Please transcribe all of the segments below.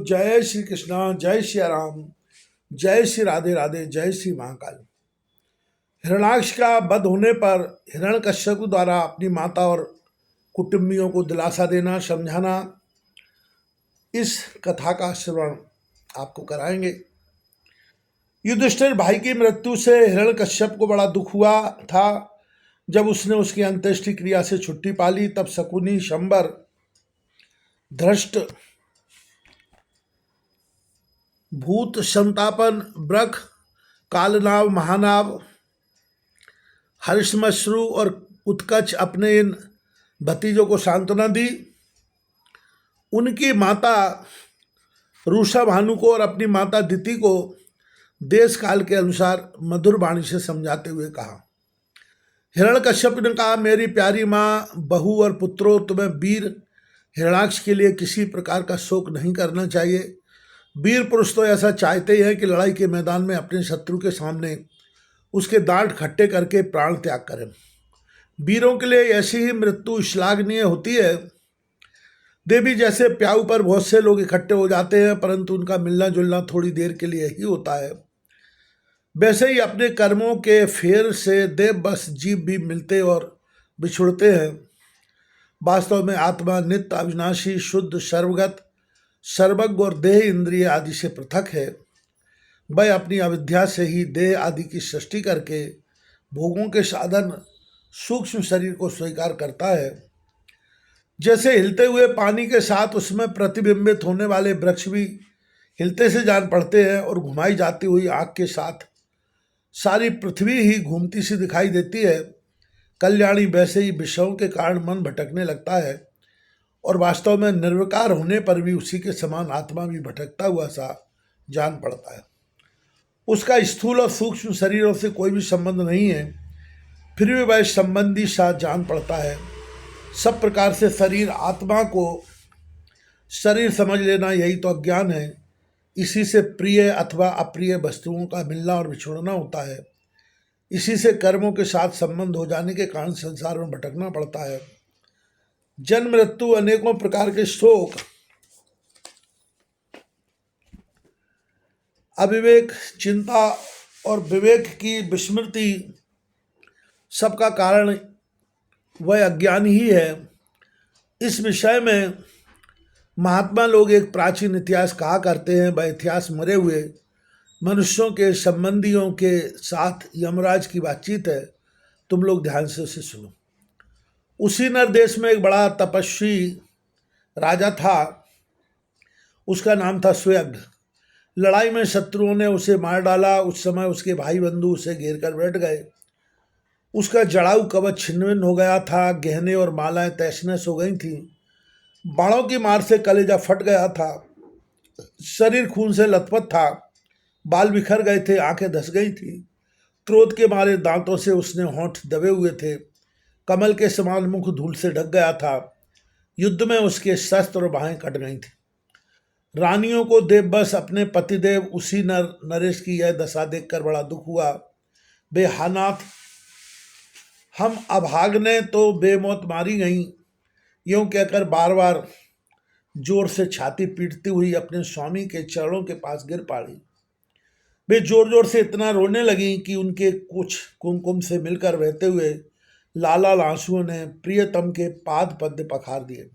जय श्री कृष्णा, जय श्री राम, जय श्री राधे राधे, जय श्री महाकाल। हिरण्याक्ष का वध होने पर हिरण्यकश्यप द्वारा अपनी माता और कुटुंबियों को दिलासा देना, समझाना, इस कथा का श्रवण आपको कराएंगे। युधिष्ठिर भाई की मृत्यु से हिरण्यकश्यप को बड़ा दुख हुआ था। जब उसने उसकी अंत्येष्टि क्रिया से छुट्टी पा ली, तब शकुनी, शंबर, धृष्ट, भूत, संतापन, ब्रख, कालनाव, महानाव, हर्षमश्रु और उत्कच अपने इन भतीजों को सांत्वना दी। उनकी माता रूषा भानु को और अपनी माता दिति को देश काल के अनुसार मधुर वाणी से समझाते हुए कहा। हिरण्यकश्यप ने कहा, मेरी प्यारी माँ, बहू और पुत्रों, तुम्हें वीर हिरण्याक्ष के लिए किसी प्रकार का शोक नहीं करना चाहिए। वीर पुरुष तो ऐसा चाहते ही हैं कि लड़ाई के मैदान में अपने शत्रु के सामने उसके दांत खट्टे करके प्राण त्याग करें। वीरों के लिए ऐसी ही मृत्यु श्लाघनीय होती है। देवी जैसे प्याऊ पर बहुत से लोग इकट्ठे हो जाते हैं, परंतु उनका मिलना जुलना थोड़ी देर के लिए ही होता है। वैसे ही अपने कर्मों के फेर से देव बस जीव भी मिलते और बिछुड़ते हैं। वास्तव में आत्मा नित्य, अविनाशी, शुद्ध, सर्वगत, सर्वज्ञ और देह इंद्रिय आदि से पृथक है। वह अपनी अविद्या से ही देह आदि की सृष्टि करके भोगों के साधन सूक्ष्म शरीर को स्वीकार करता है। जैसे हिलते हुए पानी के साथ उसमें प्रतिबिंबित होने वाले वृक्ष भी हिलते से जान पड़ते हैं और घुमाई जाती हुई आँख के साथ सारी पृथ्वी ही घूमती सी दिखाई देती है, कल्याणी वैसे ही विषयों के कारण मन भटकने लगता है और वास्तव में निर्विकार होने पर भी उसी के समान आत्मा भी भटकता हुआ सा जान पड़ता है। उसका स्थूल और सूक्ष्म शरीरों से कोई भी संबंध नहीं है, फिर भी वह संबंधी सा जान पड़ता है। सब प्रकार से शरीर आत्मा को शरीर समझ लेना, यही तो अज्ञान है। इसी से प्रिय अथवा अप्रिय वस्तुओं का मिलना और बिछुड़ना होता है। इसी से कर्मों के साथ संबंध हो जाने के कारण संसार में भटकना पड़ता है। जन्म, मृत्यु, अनेकों प्रकार के शोक, अविवेक, चिंता और विवेक की विस्मृति, सबका कारण वह अज्ञान ही है। इस विषय में महात्मा लोग एक प्राचीन इतिहास कहा करते हैं। वह इतिहास मरे हुए मनुष्यों के संबंधियों के साथ यमराज की बातचीत है। तुम लोग ध्यान से उसे सुनो। उसी नर देश में एक बड़ा तपस्वी राजा था। उसका नाम था सुयज्ञ। लड़ाई में शत्रुओं ने उसे मार डाला। उस समय उसके भाई बंधु उसे घेर कर बैठ गए। उसका जड़ाऊ कवच छिन्न हो गया था। गहने और मालाएं तहस नहस हो गई थीं। बाणों की मार से कलेजा फट गया था। शरीर खून से लथपथ था। बाल बिखर गए थे, आंखें धस गई थी। क्रोध के मारे दांतों से उसने होंठ दबे हुए थे। कमल के समान मुख धूल से ढक गया था। युद्ध में उसके शस्त्र और बाहें कट गई थी। रानियों को देव बस अपने पतिदेव उसी नरेश की यह दशा देखकर बड़ा दुख हुआ। बे हानाथ, हम अभागने तो बेमौत मारी गईं, यूं कहकर बार बार जोर से छाती पीटती हुई अपने स्वामी के चरणों के पास गिर पड़ी। वे जोर जोर से इतना रोने लगी कि उनके कुछ कुमकुम से मिलकर बहते हुए लाल आंसुओं ने प्रियतम के पाद पद्य पखार दिए।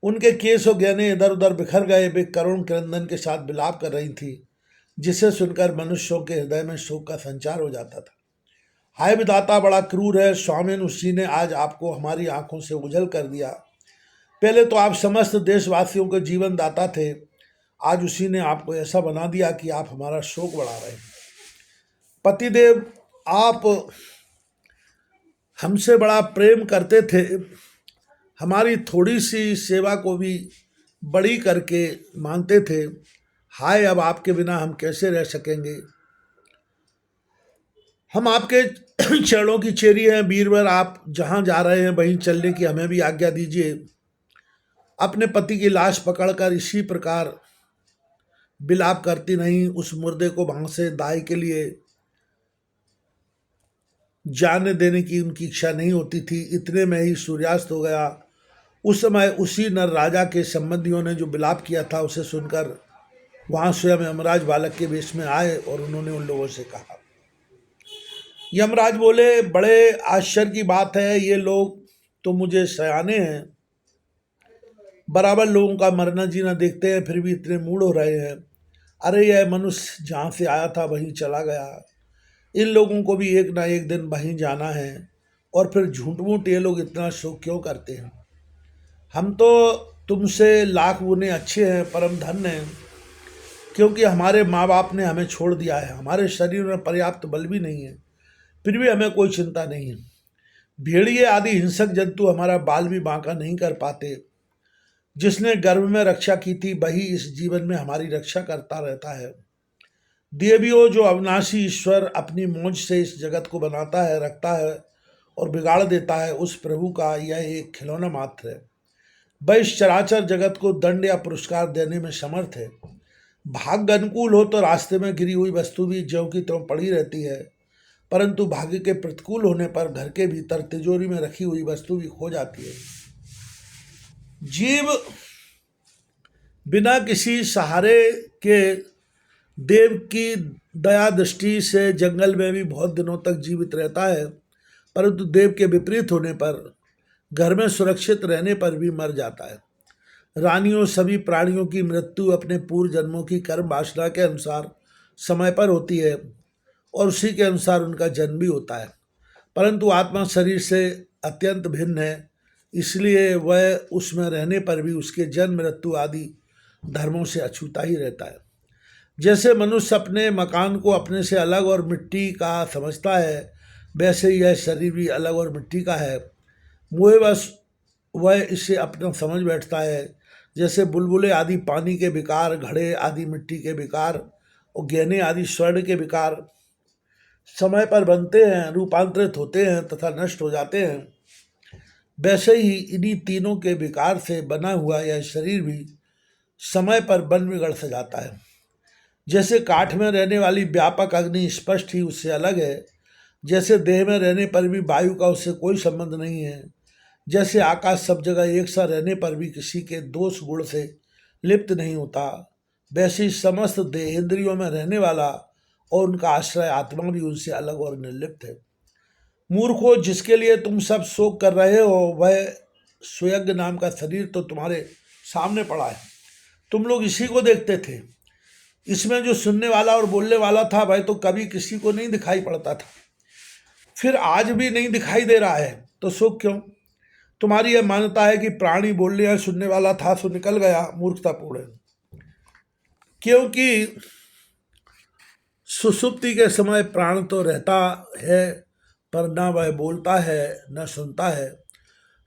उनके केस और गहने इधर उधर बिखर गए। वे करुण क्रंदन के साथ विलाप कर रही थी, जिसे सुनकर मनुष्यों के हृदय में शोक का संचार हो जाता था। हाय विधाता, बड़ा क्रूर है। स्वामिन, उसी ने आज आपको हमारी आंखों से ओझल कर दिया। पहले तो आप समस्त देशवासियों के जीवन दाता थे, आज उसी ने आपको ऐसा बना दिया कि आप हमारा शोक बढ़ा रहे हैं। पतिदेव, आप हमसे बड़ा प्रेम करते थे, हमारी थोड़ी सी सेवा को भी बड़ी करके मानते थे। हाय, अब आपके बिना हम कैसे रह सकेंगे। हम आपके चरणों की चेरी हैं। वीरवर, आप जहाँ जा रहे हैं वहीं चलने की हमें भी आज्ञा दीजिए। अपने पति की लाश पकड़कर इसी प्रकार विलाप करती नहीं उस मुर्दे को वहां से दाई के लिए जाने देने की उनकी इच्छा नहीं होती थी। इतने में ही सूर्यास्त हो गया। उस समय उसी नर राजा के संबंधियों ने जो विलाप किया था उसे सुनकर वहाँ स्वयं यमराज बालक के वेश में आए और उन्होंने उन लोगों से कहा। यमराज बोले, बड़े आश्चर्य की बात है, ये लोग तो मुझे सयाने हैं, बराबर लोगों का मरना जीना देखते हैं, फिर भी इतने मूढ़ हो रहे हैं। अरे यह मनुष्य जहाँ से आया था वहीं चला गया, इन लोगों को भी एक ना एक दिन वहीं जाना है, और फिर झूठ मूठ ये लोग इतना शोक क्यों करते हैं। हम तो तुमसे लाख गुने अच्छे हैं, परम धन्य हैं, क्योंकि हमारे माँ बाप ने हमें छोड़ दिया है, हमारे शरीर में पर्याप्त बल भी नहीं है, फिर भी हमें कोई चिंता नहीं है। भेड़िए आदि हिंसक जंतु हमारा बाल भी बांका नहीं कर पाते। जिसने गर्भ में रक्षा की थी वही इस जीवन में हमारी रक्षा करता रहता है। देवियों, जो अविनाशी ईश्वर अपनी मौज से इस जगत को बनाता है, रखता है और बिगाड़ देता है, उस प्रभु का यह एक खिलौना मात्र है। वह इस चराचर जगत को दंड या पुरस्कार देने में समर्थ है। भाग्य अनुकूल हो तो रास्ते में गिरी हुई वस्तु भी ज्यों की त्यों पड़ी रहती है, परंतु भाग्य के प्रतिकूल होने पर घर के भीतर तिजोरी में रखी हुई वस्तु भी खो जाती है। जीव बिना किसी सहारे के देव की दया दृष्टि से जंगल में भी बहुत दिनों तक जीवित रहता है, परंतु देव के विपरीत होने पर घर में सुरक्षित रहने पर भी मर जाता है। रानियों, सभी प्राणियों की मृत्यु अपने पूर्व जन्मों की कर्म वासना के अनुसार समय पर होती है और उसी के अनुसार उनका जन्म भी होता है, परंतु आत्मा शरीर से अत्यंत भिन्न है, इसलिए वह उसमें रहने पर भी उसके जन्म मृत्यु आदि धर्मों से अछूता ही रहता है। जैसे मनुष्य अपने मकान को अपने से अलग और मिट्टी का समझता है, वैसे ही यह शरीर भी अलग और मिट्टी का है। मोहवश वह इसे अपना समझ बैठता है। जैसे बुलबुले आदि पानी के विकार, घड़े आदि मिट्टी के विकार और गहने आदि स्वर्ण के विकार समय पर बनते हैं, रूपांतरित होते हैं तथा नष्ट हो जाते हैं, वैसे ही इन्हीं तीनों के विकार से बना हुआ यह शरीर भी समय पर बन बिगड़ सा जाता है। जैसे काठ में रहने वाली व्यापक अग्नि स्पष्ट ही उससे अलग है, जैसे देह में रहने पर भी वायु का उससे कोई संबंध नहीं है, जैसे आकाश सब जगह एक सा रहने पर भी किसी के दोष गुण से लिप्त नहीं होता, वैसे ही समस्त देह इंद्रियों में रहने वाला और उनका आश्रय आत्मा भी उनसे अलग और निर्लिप्त है। मूर्खों, जिसके लिए तुम सब शोक कर रहे हो, वह सुयज्ञ नाम का शरीर तो तुम्हारे सामने पड़ा है, तुम लोग इसी को देखते थे। इसमें जो सुनने वाला और बोलने वाला था वह तो कभी किसी को नहीं दिखाई पड़ता था, फिर आज भी नहीं दिखाई दे रहा है, तो शोक क्यों? तुम्हारी यह मान्यता है कि प्राणी बोलने या सुनने वाला था सो निकल गया, मूर्खतापूर्ण है। क्योंकि सुसुप्ति के समय प्राण तो रहता है, पर न वह बोलता है न सुनता है।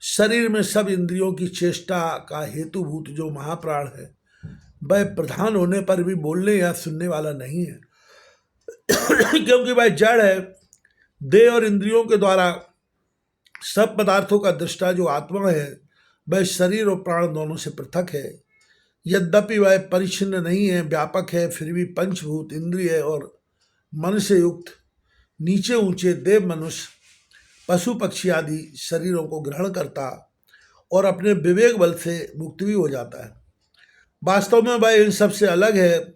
शरीर में सब इंद्रियों की चेष्टा का हेतुभूत जो महाप्राण है, वह प्रधान होने पर भी बोलने या सुनने वाला नहीं है क्योंकि वह जड़ है। देह और इंद्रियों के द्वारा सब पदार्थों का दृष्टा जो आत्मा है, वह शरीर और प्राण दोनों से पृथक है। यद्यपि वह परिच्छिन्न नहीं है, व्यापक है, फिर भी पंचभूत, इंद्रिय और मन से युक्त नीचे ऊंचे देव, मनुष्य, पशु पक्षी आदि शरीरों को ग्रहण करता और अपने विवेक बल से मुक्त भी हो जाता है। वास्तव में वह इन सब से अलग है।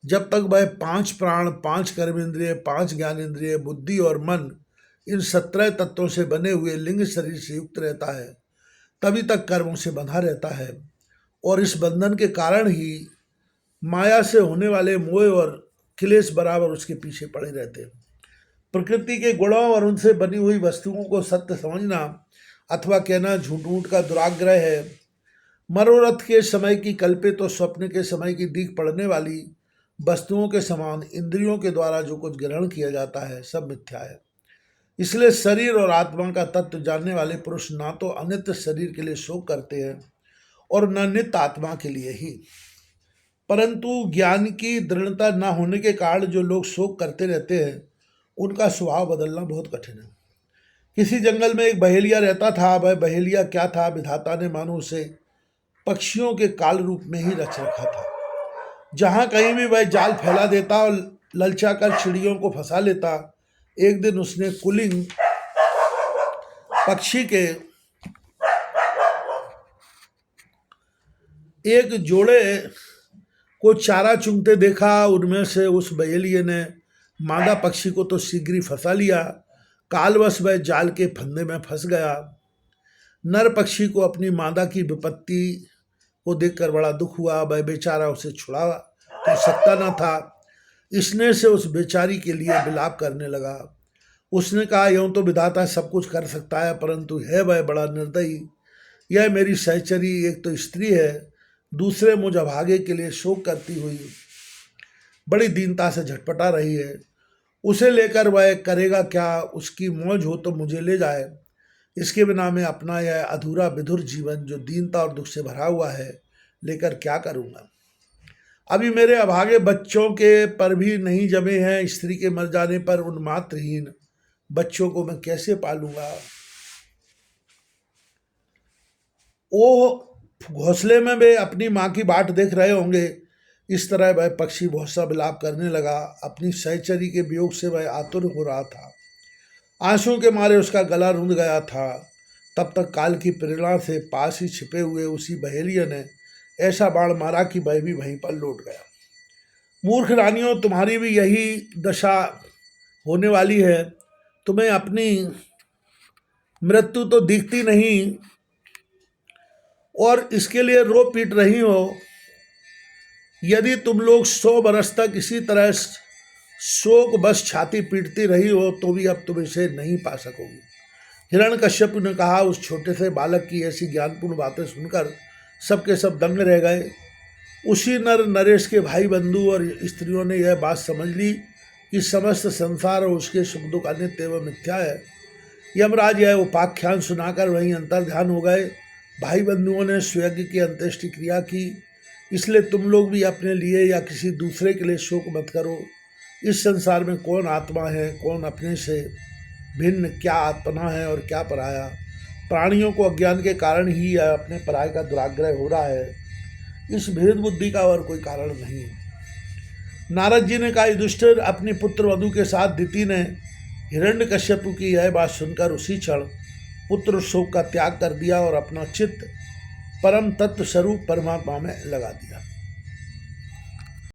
जब तक वह 5 प्राण, 5 कर्म इंद्रिय, 5 ज्ञान इंद्रिय, बुद्धि और मन, इन 17 तत्वों से बने हुए लिंग शरीर से युक्त रहता है, तभी तक कर्मों से बंधा रहता है, और इस बंधन के कारण ही माया से होने वाले मोह और क्लेश बराबर उसके पीछे पड़े रहते हैं। प्रकृति के गुणों और उनसे बनी हुई वस्तुओं को सत्य समझना अथवा कहना झूठ मूठ का दुराग्रह है। मनोरथ के समय की कल्पित और स्वप्न के समय की दिख पड़ने वाली वस्तुओं के समान इंद्रियों के द्वारा जो कुछ ग्रहण किया जाता है, सब मिथ्या है। इसलिए शरीर और आत्मा का तत्व जानने वाले पुरुष ना तो अनित्य शरीर के लिए शोक करते हैं और न नित्य आत्मा के लिए ही। परंतु ज्ञान की दृढ़ता न होने के कारण जो लोग शोक करते रहते हैं, उनका स्वभाव बदलना बहुत कठिन है। किसी जंगल में एक बहेलिया रहता था। वह बहेलिया क्या था, विधाता ने मानो उसे पक्षियों के काल रूप में ही रच रखा था। जहाँ कहीं भी वह जाल फैला देता और ललचा कर चिड़ियों को फंसा लेता। एक दिन उसने कुलिंग पक्षी के एक जोड़े को चारा चुगते देखा। उनमें से उस बहेलिए ने मादा पक्षी को तो शीघ्र ही फंसा लिया। कालवश वह जाल के फंदे में फंस गया। नर पक्षी को अपनी मादा की विपत्ति को देखकर बड़ा दुख हुआ। वह बेचारा उसे छुड़ा तो सकता न था, इसने से उस बेचारी के लिए विलाप करने लगा। उसने कहा, यूं तो विधाता सब कुछ कर सकता है, परंतु है वह बड़ा निर्दयी। यह मेरी सहचरी एक तो स्त्री है, दूसरे मुझ अभागे के लिए शोक करती हुई बड़ी दीनता से झटपटा रही है। उसे लेकर वह करेगा क्या? उसकी मौज हो तो मुझे ले जाए, इसके बिना मैं अपना यह अधूरा विधुर जीवन जो दीनता और दुख से भरा हुआ है लेकर क्या करूँगा। अभी मेरे अभागे बच्चों के पर भी नहीं जमे हैं। स्त्री के मर जाने पर उन मातृहीन बच्चों को मैं कैसे पालूंगा। वो घोंसले में वे अपनी माँ की बाट देख रहे होंगे। इस तरह वह पक्षी बहुत सा विलाप करने लगा। अपनी सहचरी के वियोग से वह आतुर हो रहा था। आंसुओं के मारे उसका गला रुंध गया था। तब तक काल की प्रेरणा से पास ही छिपे हुए उसी बहेलिया ने ऐसा बाण मारा कि वह भी वहीं पर लौट गया। मूर्ख रानियों, तुम्हारी भी यही दशा होने वाली है। तुम्हें अपनी मृत्यु तो दिखती नहीं और इसके लिए रो पीट रही हो। यदि तुम लोग 100 बरस तक इसी तरह शोक बस छाती पीटती रही हो तो भी अब तुम इसे नहीं पा सकोगी। हिरण्यकश्यप ने कहा। उस छोटे से बालक की ऐसी ज्ञानपूर्ण बातें सुनकर सबके सब दंग रह गए। उसी नरेश के भाई बंधु और स्त्रियों ने यह बात समझ ली कि समस्त संसार और उसके सुख दुख अनित्य व मिथ्या है। यमराज यह उपाख्यान सुनाकर वहीं अंतर्ध्यान हो गए। भाई बंधुओं ने स्वयं की अंत्येष्टि क्रिया की। इसलिए तुम लोग भी अपने लिए या किसी दूसरे के लिए शोक मत करो। इस संसार में कौन आत्मा है, कौन अपने से भिन्न, क्या आत्मा है और क्या पराया। प्राणियों को अज्ञान के कारण ही अपने पराय का दुराग्रह हो रहा है। इस भेद बुद्धि का और कोई कारण नहीं। नारद जी ने कहा, युधिष्ठिर, अपनी पुत्र वधु के साथ दिति ने हिरण्यकश्यप की यह बात सुनकर उसी क्षण पुत्र शोक का त्याग कर दिया और अपना चित्त परम तत्व स्वरूप परमात्मा में लगा दिया।